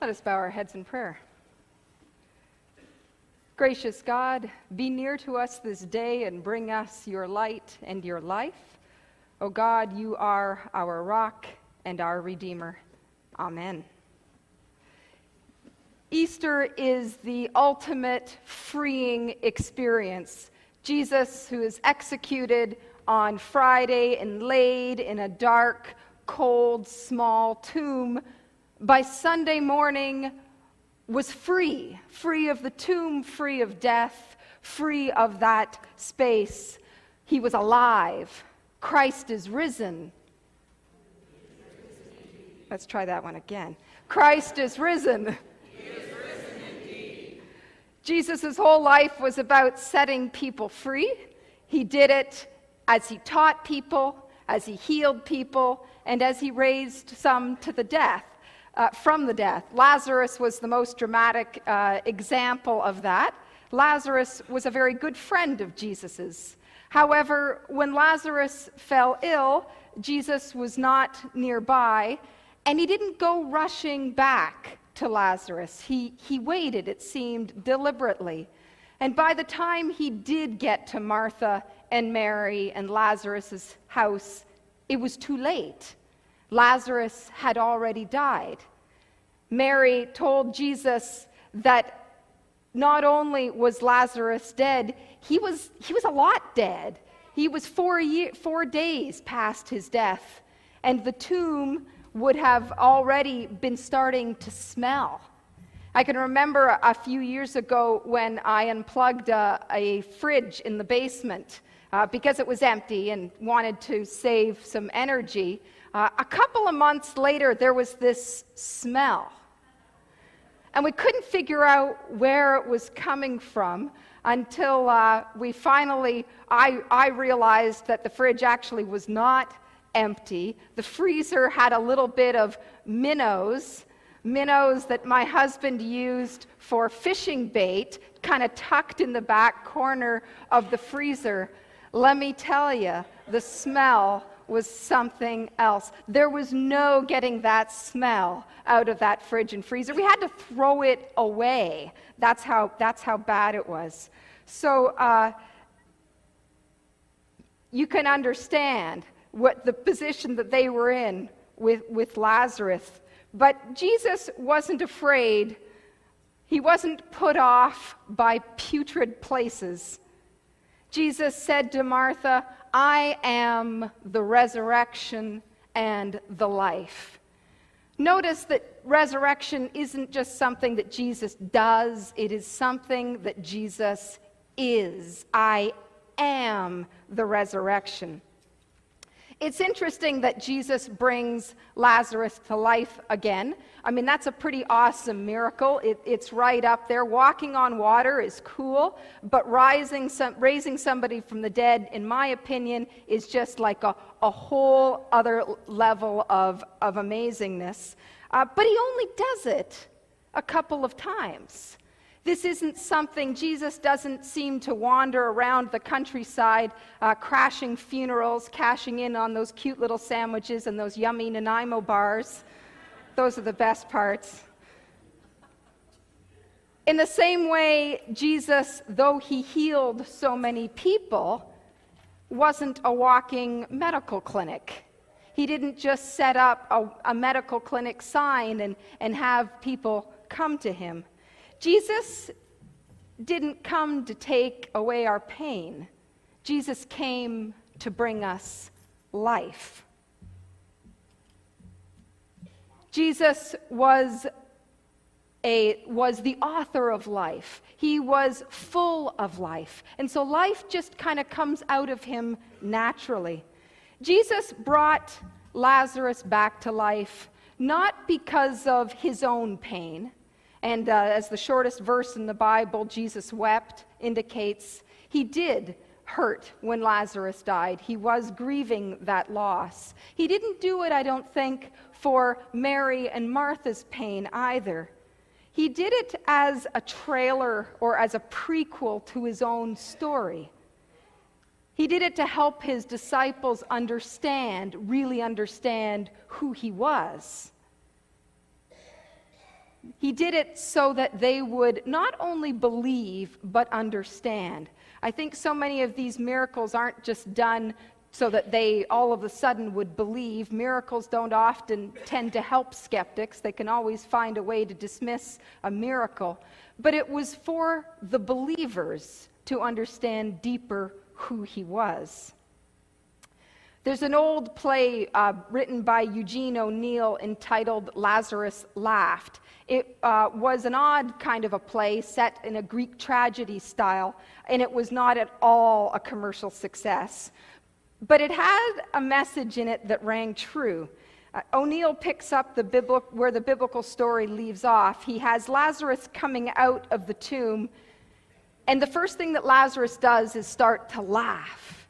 Let us bow our heads in prayer. Gracious God, be near to us this day and bring us your light and your life. O God, you are our rock and our Redeemer. Amen. Easter is the ultimate freeing experience. Jesus, who is executed on Friday and laid in a dark, cold, small tomb, by Sunday morning was free of the tomb, free of death, free of that space. He was alive. Christ is risen. Let's try that one again. Christ is risen. He is risen indeed. Jesus' whole life was about setting people free. He did it as he taught people, as he healed people, and as he raised some to the death. From the death. Lazarus was the most dramatic example of that. Lazarus was a very good friend of Jesus's. However, when Lazarus fell ill, Jesus was not nearby, and he didn't go rushing back to Lazarus. He waited, it seemed, deliberately. And by the time he did get to Martha and Mary and Lazarus' house, it was too late. Lazarus had already died. Mary told Jesus that not only was Lazarus dead, he was a lot dead. He was 4 days past his death, and the tomb would have already been starting to smell. I can remember a few years ago when I unplugged a fridge in the basement because it was empty and wanted to save some energy. A couple of months later, there was this smell. And we couldn't figure out where it was coming from until I realized that the fridge actually was not empty. The freezer had a little bit of minnows that my husband used for fishing bait, kind of tucked in the back corner of the freezer. Let me tell you, the smell was something else. There was no getting that smell out of that fridge and freezer. We had to throw it away. That's how bad it was. So you can understand what the position that they were in with Lazarus. But Jesus wasn't afraid. He wasn't put off by putrid places. Jesus said to Martha, I am the resurrection and the life. Notice that resurrection isn't just something that Jesus does, it is something that Jesus is. I am the resurrection. It's interesting that Jesus brings Lazarus to life again. I mean, that's a pretty awesome miracle. It's right up there. Walking on water is cool, but raising somebody from the dead, in my opinion, is just like a whole other level of amazingness. But he only does it a couple of times. This isn't something, Jesus doesn't seem to wander around the countryside, crashing funerals, cashing in on those cute little sandwiches and those yummy Nanaimo bars. Those are the best parts. In the same way, Jesus, though he healed so many people, wasn't a walking medical clinic. He didn't just set up a medical clinic sign and have people come to him. Jesus didn't come to take away our pain. Jesus came to bring us life. Jesus was the author of life. He was full of life. And so life just kind of comes out of him naturally. Jesus brought Lazarus back to life, not because of his own pain. And as the shortest verse in the Bible, Jesus wept, indicates he did hurt when Lazarus died. He was grieving that loss. He didn't do it, I don't think, for Mary and Martha's pain either. He did it as a trailer or as a prequel to his own story. He did it to help his disciples really understand who he was. He did it so that they would not only believe, but understand. I think so many of these miracles aren't just done so that they all of a sudden would believe. Miracles don't often tend to help skeptics. They can always find a way to dismiss a miracle. But it was for the believers to understand deeper who he was. There's an old play written by Eugene O'Neill entitled Lazarus Laughed. It was an odd kind of a play set in a Greek tragedy style, and it was not at all a commercial success. But it had a message in it that rang true. O'Neill picks up where the biblical story leaves off. He has Lazarus coming out of the tomb, and the first thing that Lazarus does is start to laugh.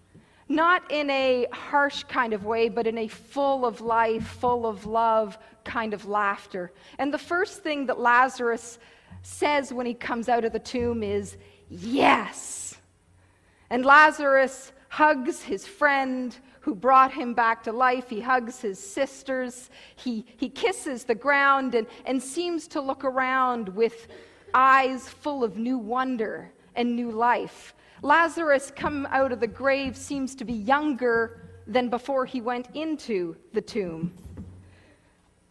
Not in a harsh kind of way, but in a full of life, full of love kind of laughter. And the first thing that Lazarus says when he comes out of the tomb is, "Yes." And Lazarus hugs his friend who brought him back to life. He hugs his sisters. He kisses the ground and seems to look around with eyes full of new wonder and new life. Lazarus, come out of the grave, seems to be younger than before he went into the tomb.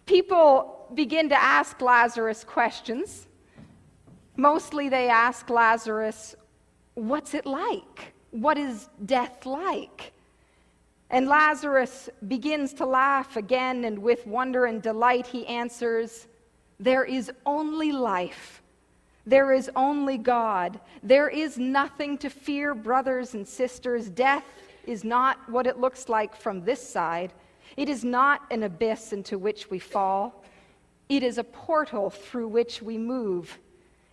People begin to ask Lazarus questions. Mostly they ask Lazarus, "What's it like? What is death like?" And Lazarus begins to laugh again, and with wonder and delight he answers, "There is only life. There is only God. There is nothing to fear, brothers and sisters. Death is not what it looks like from this side. It is not an abyss into which we fall. It is a portal through which we move.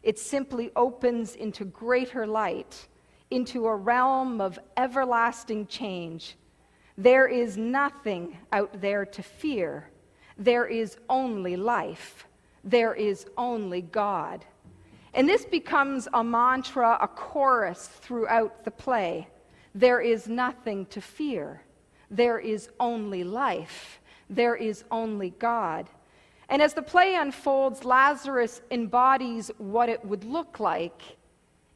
It simply opens into greater light, into a realm of everlasting change. There is nothing out there to fear. There is only life. There is only God." And this becomes a mantra, a chorus throughout the play. There is nothing to fear. There is only life. There is only God. And as the play unfolds, Lazarus embodies what it would look like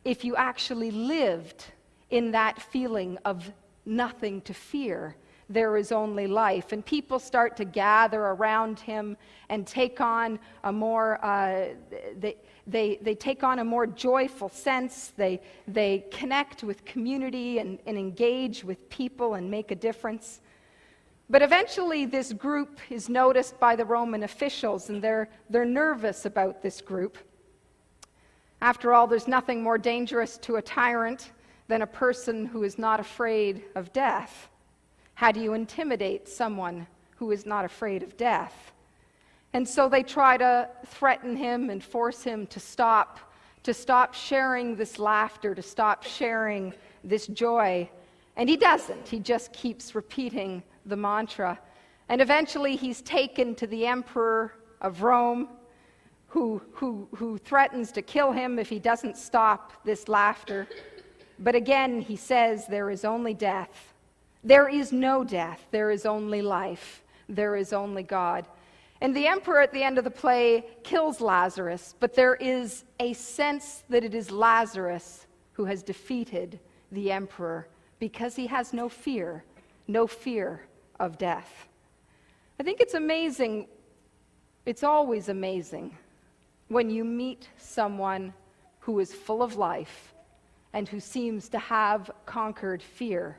if you actually lived in that feeling of nothing to fear. There is only life. And people start to gather around him and take on a more, they take on a more joyful sense. They connect with community and engage with people and make a difference. But eventually this group is noticed by the Roman officials, and they're nervous about this group. After all, there's nothing more dangerous to a tyrant than a person who is not afraid of death. How do you intimidate someone who is not afraid of death? And so they try to threaten him and force him to stop sharing this laughter, to stop sharing this joy. And he doesn't. He just keeps repeating the mantra. And eventually he's taken to the emperor of Rome, who threatens to kill him if he doesn't stop this laughter. But again, he says, there is only death. There is no death. There is only life. There is only God. And the emperor at the end of the play kills Lazarus, but there is a sense that it is Lazarus who has defeated the emperor because he has no fear of death. I think it's amazing, it's always amazing when you meet someone who is full of life and who seems to have conquered fear.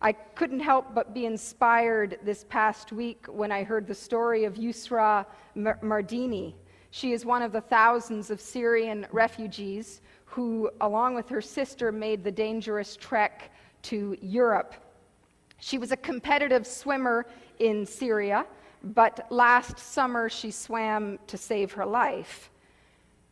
I couldn't help but be inspired this past week when I heard the story of Yusra Mardini. She is one of the thousands of Syrian refugees who, along with her sister, made the dangerous trek to Europe. She was a competitive swimmer in Syria, but last summer she swam to save her life.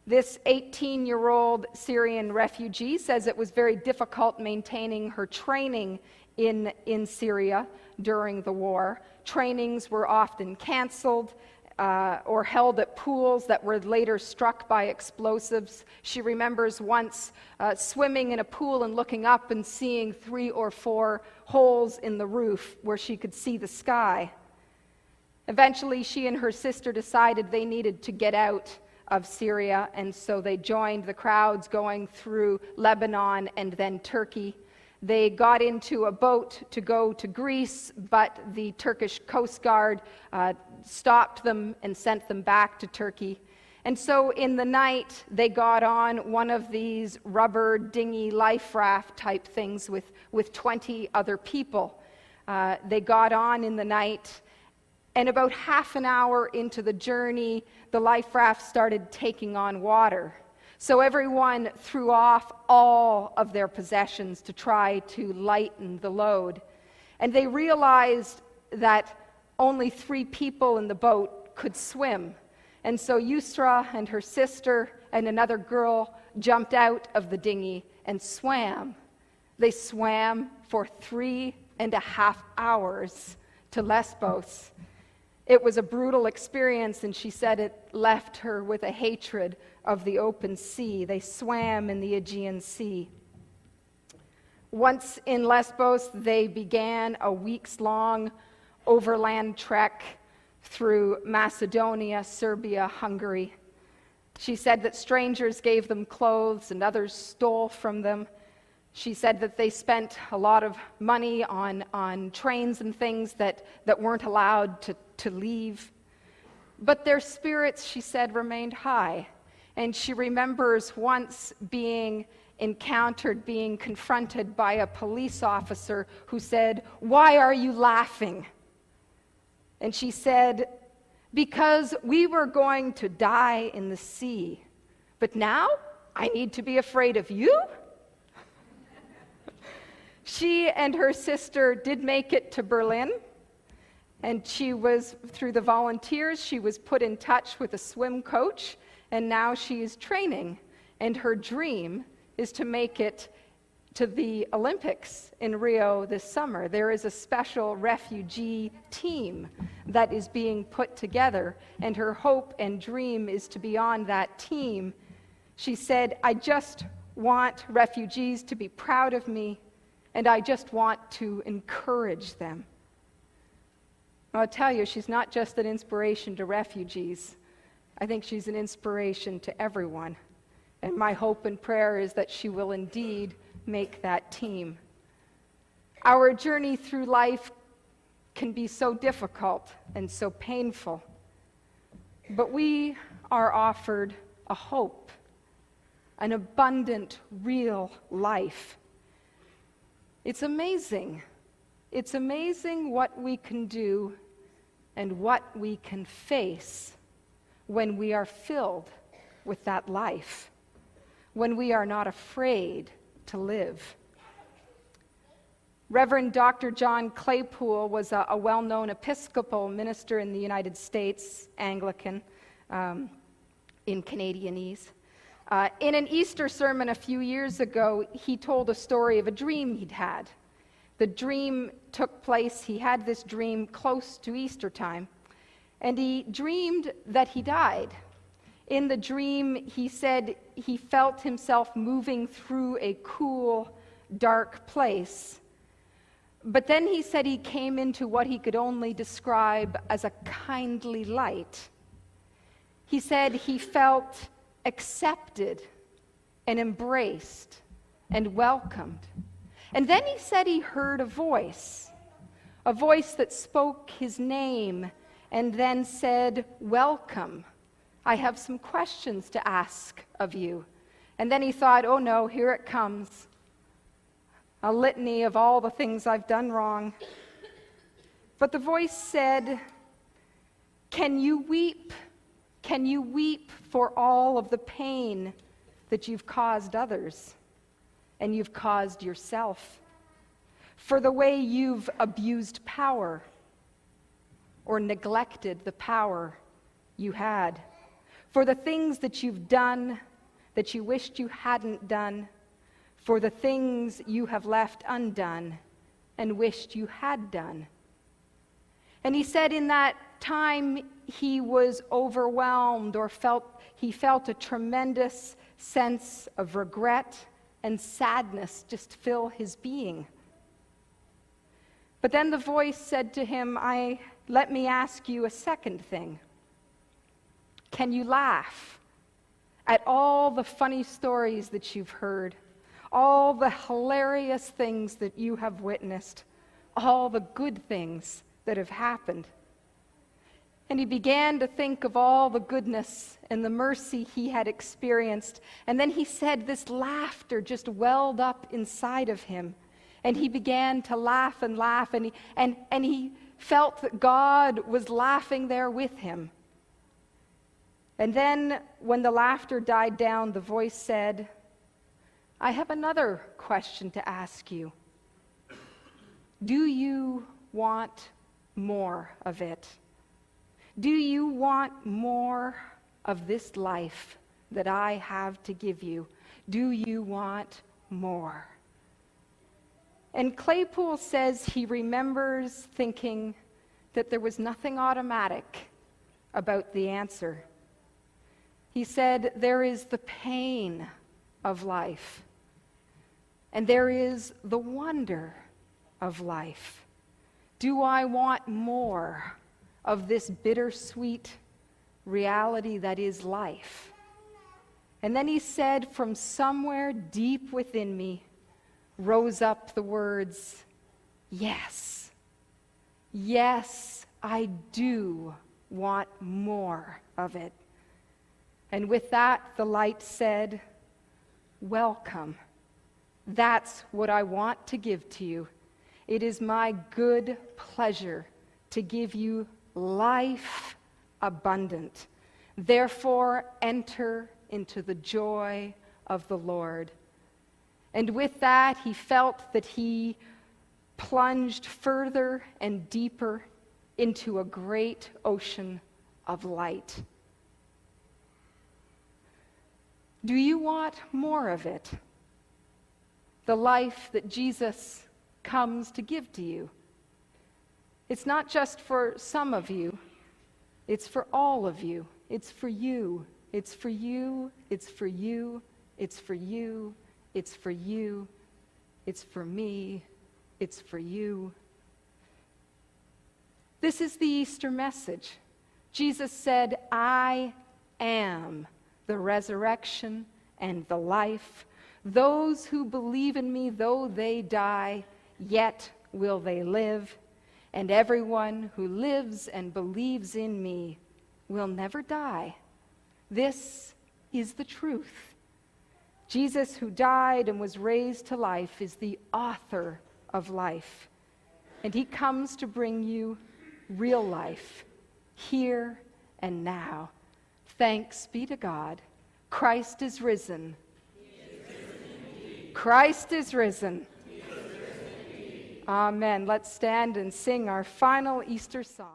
This 18-year-old Syrian refugee says it was very difficult maintaining her training in Syria during the war. Trainings were often canceled or held at pools that were later struck by explosives. She remembers once swimming in a pool and looking up and seeing 3 or 4 holes in the roof where she could see the sky. Eventually, she and her sister decided they needed to get out of Syria, and so they joined the crowds going through Lebanon and then Turkey. They got into a boat to go to Greece, but the Turkish Coast Guard stopped them and sent them back to Turkey. And so in the night, they got on one of these rubber dinghy life raft type things with 20 other people. They got on in the night, and about half an hour into the journey, the life raft started taking on water. So everyone threw off all of their possessions to try to lighten the load. And they realized that only 3 people in the boat could swim. And so Yusra and her sister and another girl jumped out of the dinghy and swam. They swam for 3.5 hours to Lesbos. It was a brutal experience, and she said it left her with a hatred of the open sea. They swam in the Aegean Sea. Once in Lesbos, they began a weeks-long overland trek through Macedonia, Serbia, Hungary. She said that strangers gave them clothes and others stole from them. She said that they spent a lot of money on trains and things that weren't allowed to leave. But their spirits, she said, remained high. And she remembers once being confronted by a police officer who said, "Why are you laughing?" And she said, "Because we were going to die in the sea, but now I need to be afraid of you?" She and her sister did make it to Berlin, and through the volunteers, she was put in touch with a swim coach, and now she is training, and her dream is to make it to the Olympics in Rio this summer. There is a special refugee team that is being put together, and her hope and dream is to be on that team. She said, "I just want refugees to be proud of me, and I just want to encourage them." I'll tell you, she's not just an inspiration to refugees. I think she's an inspiration to everyone. And my hope and prayer is that she will indeed make that team. Our journey through life can be so difficult and so painful, but we are offered a hope, an abundant, real life. It's amazing. It's amazing what we can do and what we can face when we are filled with that life, when we are not afraid to live. Reverend Dr. John Claypool was a well-known Episcopal minister in the United States, Anglican, in Canadianese. In an Easter sermon a few years ago, he told a story of a dream he'd had. The dream took place, he had this dream close to Easter time, and he dreamed that he died. In the dream, he said he felt himself moving through a cool, dark place. But then he said he came into what he could only describe as a kindly light. He said he felt accepted and embraced and welcomed. And then he said he heard a voice that spoke his name and then said, "Welcome. I have some questions to ask of you." And then he thought, "Oh no, here it comes. A litany of all the things I've done wrong." But the voice said, "Can you weep? Can you weep for all of the pain that you've caused others and you've caused yourself? For the way you've abused power or neglected the power you had? For the things that you've done that you wished you hadn't done? For the things you have left undone and wished you had done?" And he said in that time he was overwhelmed he felt a tremendous sense of regret and sadness just fill his being. But then the voice said to him, "Let me ask you a second thing. Can you laugh at all the funny stories that you've heard, all the hilarious things that you have witnessed, all the good things that have happened. And he began to think of all the goodness and the mercy he had experienced. And then he said this laughter just welled up inside of him. And he began to laugh, and he felt that God was laughing there with him. And then when the laughter died down, the voice said, "I have another question to ask you. Do you want more of it? Do you want more of this life that I have to give you? Do you want more?" And Claypool says he remembers thinking that there was nothing automatic about the answer. He said, there is the pain of life, and there is the wonder of life. Do I want more of this bittersweet reality that is life? And then he said, from somewhere deep within me rose up the words, yes, yes, I do want more of it. And with that, the light said, welcome. That's what I want to give to you. It is my good pleasure to give you life abundant. Therefore, enter into the joy of the Lord. And with that, he felt that he plunged further and deeper into a great ocean of light. Do you want more of it? The life that Jesus comes to give to you. It's not just for some of you, it's for all of you. It's for you. It's for you. It's for you. It's for you. It's for you. It's for me. It's for you. This is the Easter message. Jesus said, I am the resurrection and the life. Those who believe in me, though they die, yet will they live. And everyone who lives and believes in me will never die. This is the truth. Jesus, who died and was raised to life, is the author of life. And he comes to bring you real life, here and now. Thanks be to God. Christ is risen. Christ is risen. Amen. Let's stand and sing our final Easter song.